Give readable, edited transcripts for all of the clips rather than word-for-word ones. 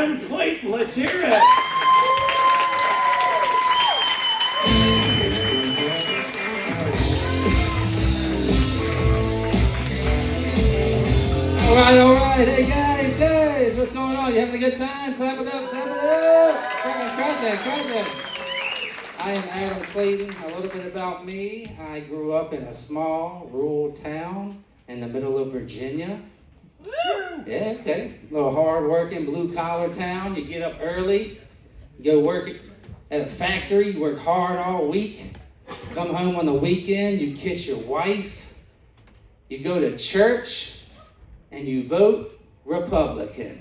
Adam Clayton. Let's hear it. All right. Hey, guys, what's going on? You having a good time? Clap it up. Cross it. I am Adam Clayton. A little bit about me. I grew up in a small rural town in the middle of Virginia. Yeah, okay. A little hard-working, blue-collar town. You get up early, you go work at a factory, you work hard all week, come home on the weekend, you kiss your wife, you go to church, and you vote Republican.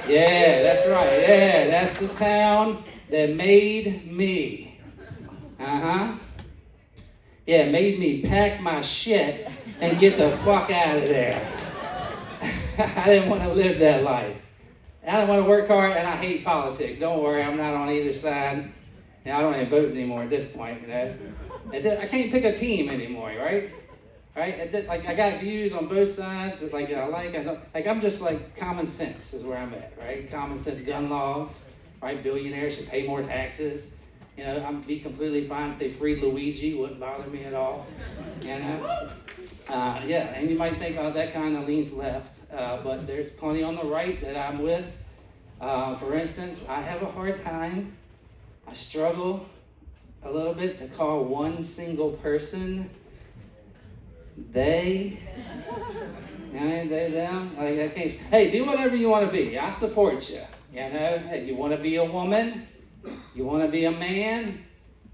Yeah, that's right. Yeah, that's the town that made me. Yeah, made me pack my shit and get the fuck out of there. I didn't want to live that life. I didn't want to work hard, and I hate politics. Don't worry, I'm not on either side. I don't even vote anymore at this point. I can't pick a team anymore, right? Right? I got views on both sides. I'm just like common sense is where I'm at, right? Common sense gun laws, right? Billionaires should pay more taxes. I'd be completely fine if they freed Luigi. Wouldn't bother me at all. Yeah, and you might think, oh, that kind of leans left, but there's plenty on the right that I'm with. For instance, I have a hard time. I struggle a little bit to call one single person they, they, them. Like I can't. Hey, do whatever you want to be. I support you. Hey, you want to be a woman? You want to be a man?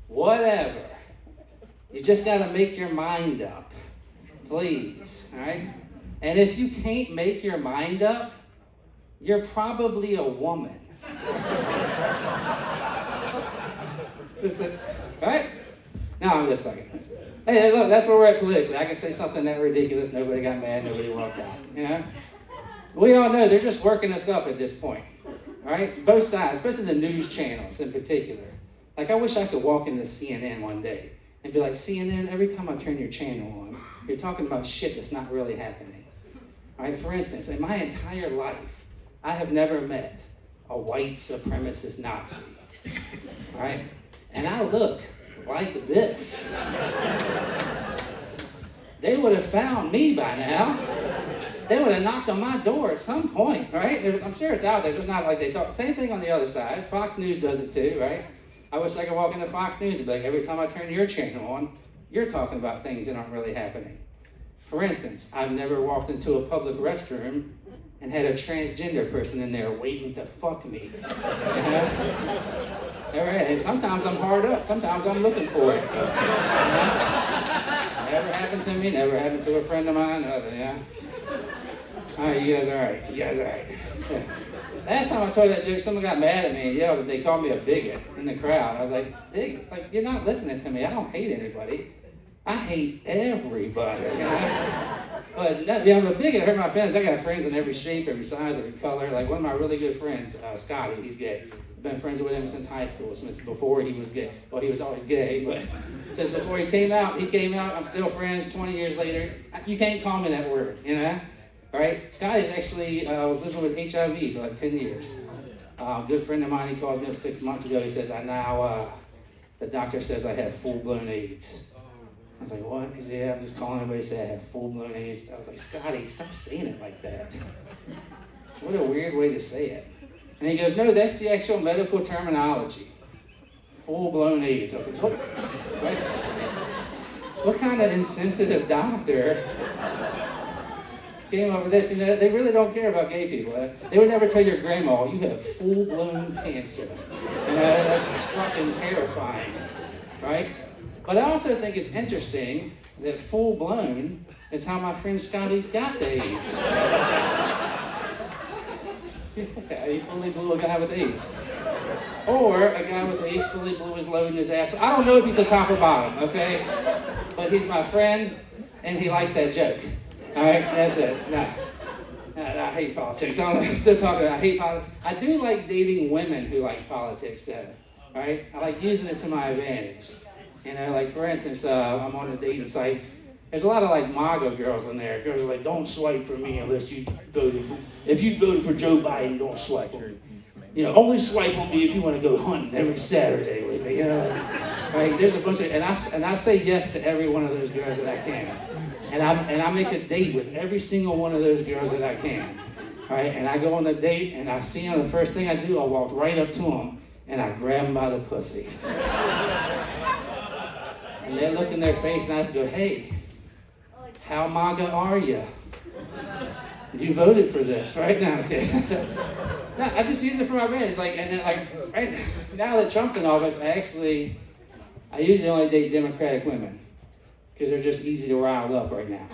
Whatever. You just got to make your mind up, please. All right. And if you can't make your mind up, you're probably a woman. Right? No, I'm just talking. Hey, look, that's where we're at politically. I can say something that ridiculous. Nobody got mad. Nobody walked out. We all know they're just working us up at this point. All right? Both sides, especially the news channels in particular. Like, I wish I could walk into CNN one day and be like, CNN, every time I turn your channel on, you're talking about shit that's not really happening. All right? For instance, in my entire life, I have never met a white supremacist Nazi. All right? And I look like this. They would have found me by now. They would have knocked on my door at some point, right? I'm sure it's out there, just not like they talk. Same thing on the other side. Fox News does it too, right? I wish I could walk into Fox News and be like, every time I turn your channel on, you're talking about things that aren't really happening. For instance, I've never walked into a public restroom and had a transgender person in there waiting to fuck me. All right, and sometimes I'm hard up. Sometimes I'm looking for it. Never happened to me. Never happened to a friend of mine. All right, you guys all right? Yeah. Last time I told that joke, someone got mad at me and yelled that they called me a bigot in the crowd. I was like, bigot? Like, you're not listening to me. I don't hate anybody. I hate everybody. But I'm a bigot. I hurt my feelings. I got friends in every shape, every size, every color. Like one of my really good friends, Scotty, he's gay. I've been friends with him since high school, since before he was gay. Well, he was always gay, but since before he came out. I'm still friends 20 years later. You can't call me that word, All right? Scotty actually was living with HIV for like 10 years. A good friend of mine, he called me up 6 months ago. He says, the doctor says I have full-blown AIDS. I was like, what? He said, yeah, I'm just calling everybody to say I have full-blown AIDS. I was like, Scotty, stop saying it like that. What a weird way to say it. And he goes, no, that's the actual medical terminology. Full-blown AIDS. I was like, what? Right? What kind of insensitive doctor came up with this? They really don't care about gay people. They would never tell your grandma, you have full-blown cancer. That's fucking terrifying, right? But I also think it's interesting that full-blown is how my friend Scotty got the AIDS. Yeah, he fully blew a guy with AIDS. Or a guy with AIDS fully blew his load in his ass. I don't know if he's the top or bottom, okay? But he's my friend, and he likes that joke. All right, that's it. No, I hate politics. I'm still talking. I hate politics. I do like dating women who like politics, though. All right, I like using it to my advantage. Like for instance, I'm on the dating sites, There's a lot of like MAGA girls in there. Girls are like, don't swipe for me unless you voted for, if you voted for Joe Biden, don't swipe on me. You know, only swipe on me if you want to go hunting every Saturday with me, you know. Right? There's a bunch of, and I say yes to every one of those girls that I can. And I make a date with every single one of those girls that I can. Right? And I go on the date and I see them, the first thing I do, I walk right up to them and I grab them by the pussy. And they look in their face and I just go, hey, how MAGA are you? You voted for this, right now. Okay. No, I just use it for my advantage. Like, and then like right now that Trump's in office, I usually only date Democratic women because they're just easy to rile up right now.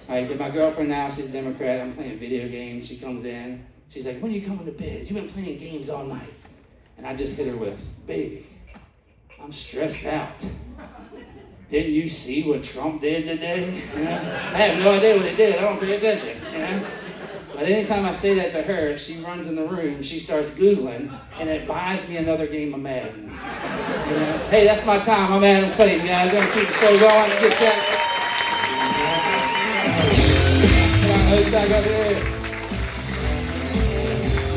Right, my girlfriend now, she's a Democrat. I'm playing video games. She comes in. She's like, when are you coming to bed? You've been playing games all night. And I just hit her with, baby, I'm stressed out. Didn't you see what Trump did today? You know? I have no idea what he did. I don't pay attention. You know? But anytime I say that to her, she runs in the room, she starts Googling, and it buys me another game of Madden. You know? Hey, that's my time. I'm Adam Clayton, guys. I'm going to keep the show going. Get that. Come on, back up here.